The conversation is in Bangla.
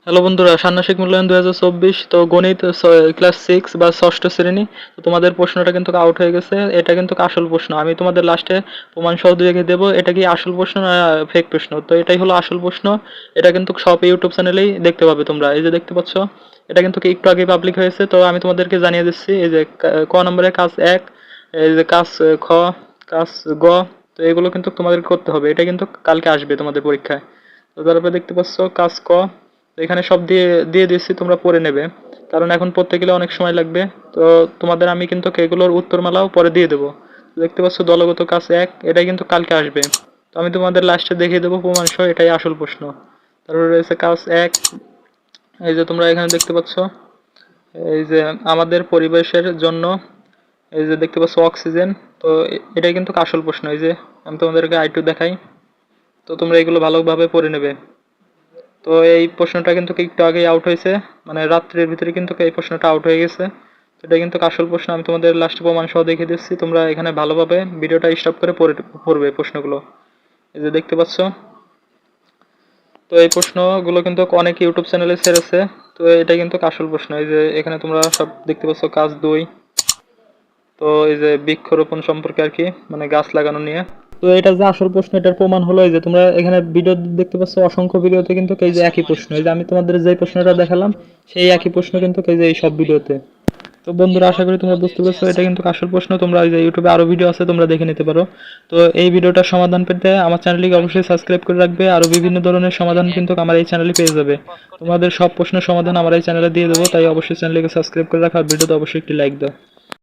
হ্যালো বন্ধুরা, ষান্মাসিক মূল্যায়ন 2024। তো গণিত ক্লাস 6 বা ষষ্ঠ শ্রেণী। তো তোমাদের প্রশ্নটা কিন্তু আউট হয়ে গেছে। এটা কিন্তু আসল প্রশ্ন। আমি তোমাদের লাস্টে প্রমাণ সহ দেখে দেবো এটা কি আসল প্রশ্ন না ফেক প্রশ্ন। তো এটাই হলো আসল প্রশ্ন। এটা কিন্তু সব ইউটিউব চ্যানেলেই দেখতে পাবে তোমরা। এই যে দেখতে পাচ্ছ, এটা কিন্তু একটু আগে পাবলিক হয়েছে। তো আমি তোমাদেরকে জানিয়ে দিচ্ছি, এই যে ক নম্বরে কাজ 1, এই যে কাজ খ, কাজ গ। তো এগুলো কিন্তু তোমাদের করতে হবে। এটা কিন্তু কালকে আসবে তোমাদের পরীক্ষায়। তো তারপরে দেখতে পাচ্ছ কাজ ক। তো এখানে সব দিয়ে দিয়ে দিচ্ছি, তোমরা পড়ে নেবে, কারণ এখন পড়তে গেলে অনেক সময় লাগবে। তো তোমাদের আমি কিন্তু এগুলোর উত্তরমালাও পরে দিয়ে দেবো। দেখতে পাচ্ছ দলগত কাজ 1, এটাই কিন্তু কালকে আসবে। তো আমি তোমাদের লাস্টে দেখিয়ে দেবো প্রমাণ সহ এটাই আসল প্রশ্ন। তারপরে রয়েছে কাজ 1, এই যে তোমরা এখানে দেখতে পাচ্ছ, এই যে আমাদের পরিবেশের জন্য, এই যে দেখতে পাচ্ছ অক্সিজেন। তো এটাই কিন্তু আসল প্রশ্ন। এই যে আমি তোমাদেরকে আইটু দেখাই, তো তোমরা এগুলো ভালোভাবে পড়ে নেবে। তো এই প্রশ্নটা কিন্তু একটু আগেই আউট হয়েছে, মানে রাত্রের ভিতরে কিন্তু এই প্রশ্নটা আউট হয়ে গেছে। তো এটা কিন্তু আসল প্রশ্ন। আমি তোমাদের লাস্ট প্রমাণ সহ দেখিয়ে দিচ্ছি, তোমরা এখানে ভালোভাবে ভিডিওটা স্টপ করে পড়বে প্রশ্নগুলো। এই যে দেখতে পাচ্ছ, তো এই প্রশ্নগুলো কিন্তু অনেক ইউটিউব চ্যানেলে ছেড়েছে। তো এটা কিন্তু আসল প্রশ্ন। এই যে এখানে তোমরা সব দেখতে পাচ্ছ কাজ 2। তো এই যে বৃক্ষরোপণ সম্পর্কে আর কি, মানে গাছ লাগানো নিয়ে। তো এটা যে আসল প্রশ্ন, এটার প্রমাণ হলো এই যে তোমরা এখানে ভিডিও দেখতে পাচ্ছ, অসংখ্য ভিডিওতে কিন্তু এই যে একই প্রশ্ন। এই যে আমি তোমাদের যে প্রশ্নটা দেখালাম, সেই একই প্রশ্ন কিন্তু এই যে এই সব ভিডিওতে। তো বন্ধুরা, আশা করি তোমরা বুঝতে পারছো এটা কিন্তু আসল প্রশ্ন। তোমরা এই যে ইউটিউবে আরো ভিডিও আছে, তোমরা দেখে নিতে পারো। তো এই ভিডিওটার সমাধান পেতে আমার চ্যানেলটিকে অবশ্যই সাবস্ক্রাইব করে রাখবে। আরো বিভিন্ন ধরনের সমাধান কিন্তু আমার এই চ্যানেলে পেয়ে যাবে। তোমাদের সব প্রশ্নের সমাধান আমার এই চ্যানেলে দিয়ে দেবো, তাই অবশ্যই চ্যানেলটিকে সাবস্ক্রাইব করে রাখো আর ভিডিওতে অবশ্যই একটি লাইক দাও।